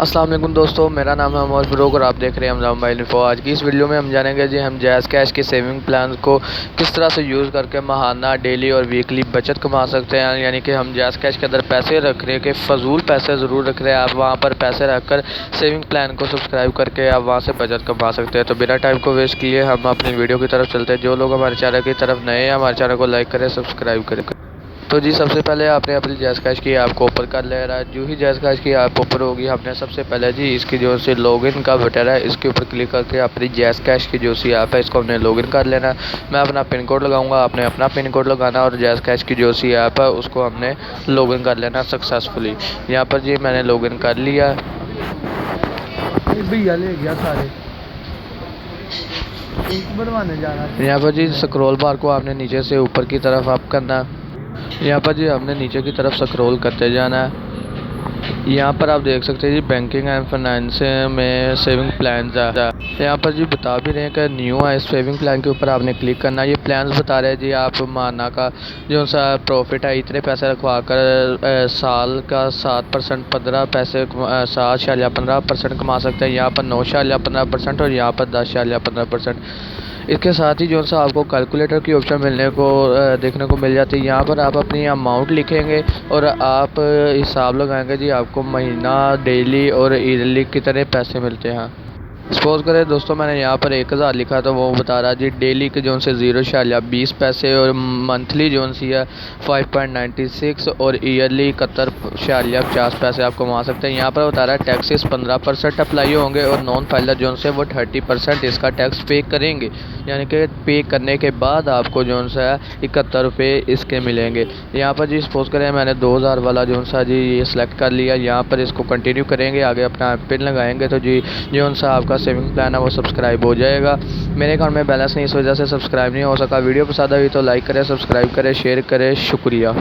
अस्सलाम वालेकुम दोस्तों, मेरा नाम है अमर फ़रूक और आप देख रहे हैं हमजा मोबाइल इन्फो। आज की इस वीडियो में हम जानेंगे जी हम जैज़ कैश के सेविंग प्लान को किस तरह से यूज़ करके माहाना, डेली और वीकली बचत कमा सकते हैं। यानी कि हम जैज़ कैश के अंदर पैसे रख रहे हैं कि फ़जूल पैसे ज़रूर रख रहे हैं, आप वहाँ पर पैसे रख कर सेविंग प्लान को सब्सक्राइब करके आप वहाँ से बचत कमा सकते हैं। तो बिना टाइम को वेस्ट किए हम अपनी वीडियो की तरफ चलते हैं। जो लोग हमारे चैनल की तरफ नए हैं, हमारे चैनल को लाइक करें, सब्सक्राइब करें। तो जी सबसे पहले आपने अपनी जैज़ कैश की ऐप को ओपन कर लेना है। जो ही जैज़ कैश की ऐप ओपन होगी, हमने सबसे पहले जी इसकी जो सी लॉगिन का बटन है इसके ऊपर क्लिक करके अपनी जैज़ कैश की जो सी ऐप है इसको हमने लॉगिन कर लेना है। मैं अपना पिन कोड लगाऊंगा, आपने अपना पिन कोड लगाना और जैज़ कैश की जो सी ऐप है उसको हमने लॉगिन कर लेना सक्सेसफुली। यहाँ पर जी मैंने लॉगिन कर लिया। भैया ले गया सारे बनवाने जाना। यहाँ पर जी स्क्रॉल बार को आपने नीचे से ऊपर की तरफ अप करना है। यहाँ पर जी हमने नीचे की तरफ स्क्रॉल करते जाना है। यहाँ पर आप देख सकते हैं जी बैंकिंग एंड फाइनेंस में सेविंग प्लान है। यहाँ पर जी बता भी रहे हैं कि न्यू है, इस सेविंग प्लान के ऊपर आपने क्लिक करना है। ये प्लान बता रहे हैं जी आप माना का जो सा प्रॉफिट है इतने पैसे रखवा कर साल का 7% 15% कमा सकते हैं। यहाँ पर 9.15% और यहाँ पर 10.15%। इसके साथ ही जो सा आपको कैलकुलेटर की ऑप्शन मिलने को देखने को मिल जाती है। यहाँ पर आप अपनी अमाउंट लिखेंगे और आप हिसाब लगाएंगे जी आपको महीना, डेली और ईयरली कितने पैसे मिलते हैं। सपोज करें दोस्तों मैंने यहाँ पर 1000 लिखा तो वो बता रहा जी डेली के जो से 0.20 पैसे और मंथली जो सी है 5.96 और ईयरली 71.50 पैसे आप कमा सकते हैं। यहाँ पर बता रहा है टैक्सेस 15% अप्लाई होंगे और नॉन फाइलर जो से वो 30% इसका टैक्स पे करेंगे। यानी कि पे करने के बाद आपको जो सा है 71 रुपये इसके मिलेंगे। यहाँ पर जी सपोज करें मैंने 2000 वाला जो सा जी ये सिलेक्ट कर लिया। यहाँ पर इसको कंटिन्यू करेंगे, आगे अपना पिन लगाएंगे तो जी जो सा आपका सेविंग प्लान है वो सब्सक्राइब हो जाएगा। मेरे अकाउंट में बैलेंस नहीं, इस वजह से सब्सक्राइब नहीं हो सका। वीडियो पसंद आई तो लाइक करें, सब्सक्राइब करें, शेयर करें। शुक्रिया।